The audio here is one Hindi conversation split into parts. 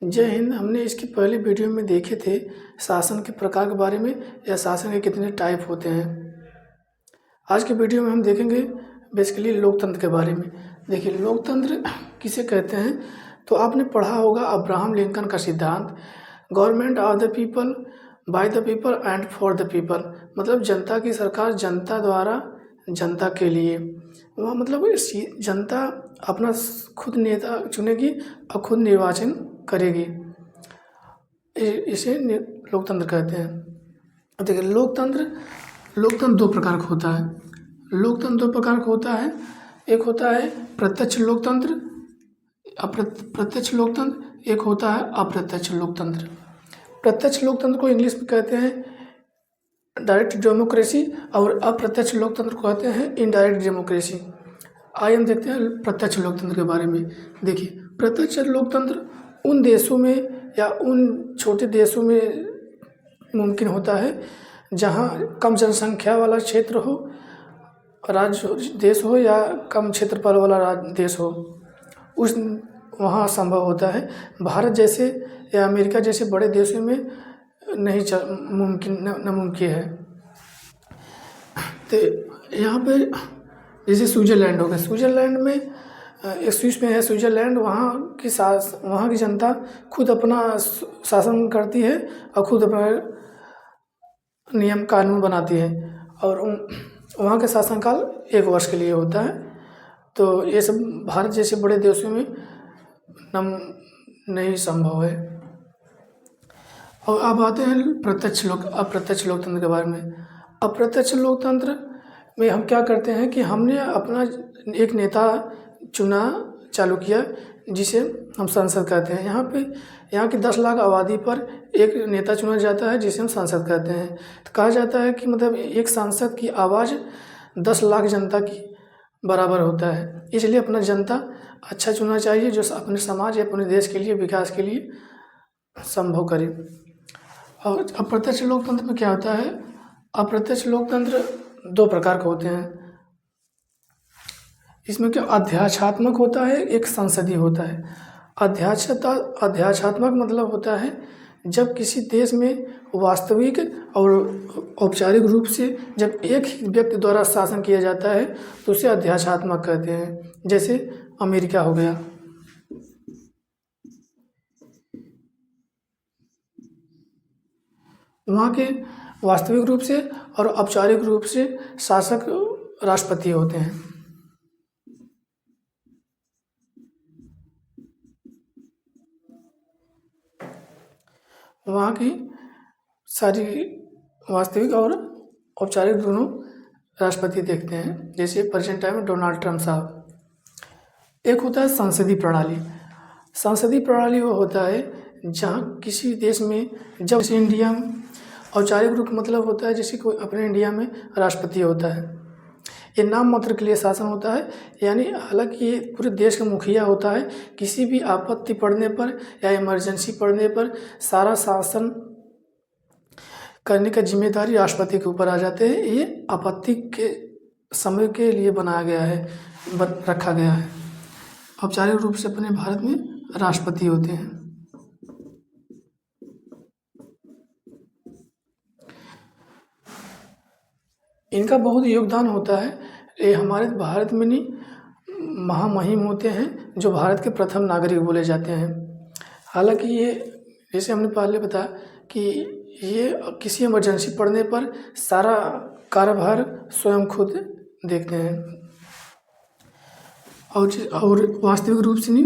जय हिंद। हमने इसकी पहले वीडियो में देखे थे शासन के प्रकार के बारे में या शासन के कितने टाइप होते हैं। आज के वीडियो में हम देखेंगे बेसिकली लोकतंत्र के बारे में। देखिए, लोकतंत्र किसे कहते हैं तो आपने पढ़ा होगा अब्राहम लिंकन का सिद्धांत, government of the people, by the people and for the people. मतलब जनता की सरकार जनता द्वारा जनता के लिए। वह मतलब जनता अपना खुद नेता चुनेगी और खुद निर्वाचन करेगी। इसे लोकतंत्र कहते हैं। देखिए, लोकतंत्र दो प्रकार का होता है। लोकतंत्र दो प्रकार का होता है। एक होता है प्रत्यक्ष लोकतंत्र, प्रत्यक्ष लोकतंत्र। एक होता है अप्रत्यक्ष लोकतंत्र। प्रत्यक्ष लोकतंत्र को इंग्लिश में कहते हैं डायरेक्ट डेमोक्रेसी और अप्रत्यक्ष लोकतंत्र को कहते हैं इनडायरेक्ट डेमोक्रेसी। आइए हम देखते हैं प्रत्यक्ष लोकतंत्र के बारे में। देखिए, प्रत्यक्ष लोकतंत्र उन देशों में या उन छोटे देशों में मुमकिन होता है जहाँ कम जनसंख्या वाला क्षेत्र हो, राज्य देश हो, या कम क्षेत्रफल वाला देश हो, उस वहाँ संभव होता है। भारत जैसे या अमेरिका जैसे बड़े देशों में नहीं नामुमकिन है। तो यहाँ पे जैसे स्विट्ज़रलैंड हो गया। स्विट्ज़रलैंड में एक स्विस में है स्विट्ज़रलैंड। वहाँ की जनता खुद अपना शासन करती है और खुद अपना नियम कानून बनाती है और वहाँ का शासनकाल 1 वर्ष के लिए होता है। तो ये सब भारत जैसे बड़े देशों में नहीं संभव है। और अब आते हैं अप्रत्यक्ष लोकतंत्र के बारे में। अप्रत्यक्ष लोकतंत्र में हम क्या करते हैं कि हमने अपना एक नेता चुना चालू किया जिसे हम सांसद कहते हैं। यहाँ की 10 लाख आबादी पर एक नेता चुना जाता है जिसे हम सांसद कहते हैं। तो कहा जाता है कि मतलब एक सांसद की आवाज़ 10 लाख जनता की बराबर होता है। इसलिए अपना जनता अच्छा चुनना चाहिए जो अपने समाज या अपने देश के लिए विकास के लिए संभव करे। और अप्रत्यक्ष लोकतंत्र में क्या होता है? अप्रत्यक्ष लोकतंत्र 2 प्रकार के होते हैं। इसमें क्या अध्याक्षात्मक होता है, एक संसदीय होता है। अध्याक्षात्मक मतलब होता है जब किसी देश में वास्तविक और औपचारिक रूप से जब एक ही व्यक्ति द्वारा शासन किया जाता है तो उसे अध्याक्षात्मक कहते हैं। जैसे अमेरिका हो गया। वहाँ के वास्तविक रूप से और औपचारिक रूप से शासक राष्ट्रपति होते हैं। वहाँ की सारी वास्तविक और औपचारिक दोनों राष्ट्रपति देखते हैं। जैसे प्रेजेंट टाइम में डोनाल्ड ट्रंप साहब। एक होता है संसदीय प्रणाली। संसदीय प्रणाली वो होता है जहाँ किसी देश में जब इंडिया में औपचारिक रूप मतलब होता है जैसे कोई अपने इंडिया में राष्ट्रपति होता है। ये नाम मात्र के लिए शासन होता है, यानी हालांकि ये पूरे देश का मुखिया होता है। किसी भी आपत्ति पड़ने पर या इमरजेंसी पड़ने पर सारा शासन करने का जिम्मेदारी राष्ट्रपति के ऊपर आ जाते हैं। ये आपत्ति के समय के लिए बनाया गया है, रखा गया है। औपचारिक रूप से अपने भारत में राष्ट्रपति होते हैं। इनका बहुत योगदान होता है। ये हमारे भारत में नहीं महामहिम होते हैं जो भारत के प्रथम नागरिक बोले जाते हैं। हालांकि ये जैसे हमने पहले बताया कि ये किसी इमरजेंसी पड़ने पर सारा कार्यभार स्वयं खुद देखते हैं और वास्तविक रूप से नहीं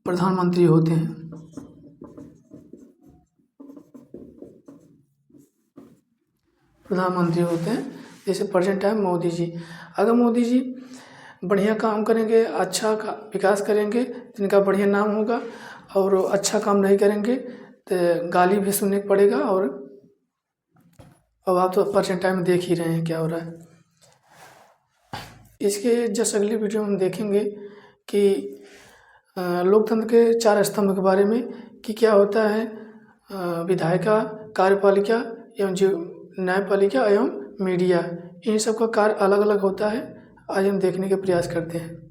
प्रधानमंत्री होते हैं। प्रधानमंत्री होते हैं जैसे प्रेजेंट टाइम मोदी जी। अगर मोदी जी बढ़िया काम करेंगे, अच्छा विकास करेंगे तो इनका बढ़िया नाम होगा, और अच्छा काम नहीं करेंगे तो गाली भी सुनने को पड़ेगा। और अब आप तो प्रेजेंट टाइम में देख ही रहे हैं क्या हो रहा है। इसके जस्ट अगली वीडियो में हम देखेंगे कि लोकतंत्र के 4 स्तंभ के बारे में कि क्या होता है विधायिका, कार्यपालिका एवं न्यायपालिका एवं मीडिया। इन सब का कार्य अलग अलग होता है। आज हम देखने का प्रयास करते हैं।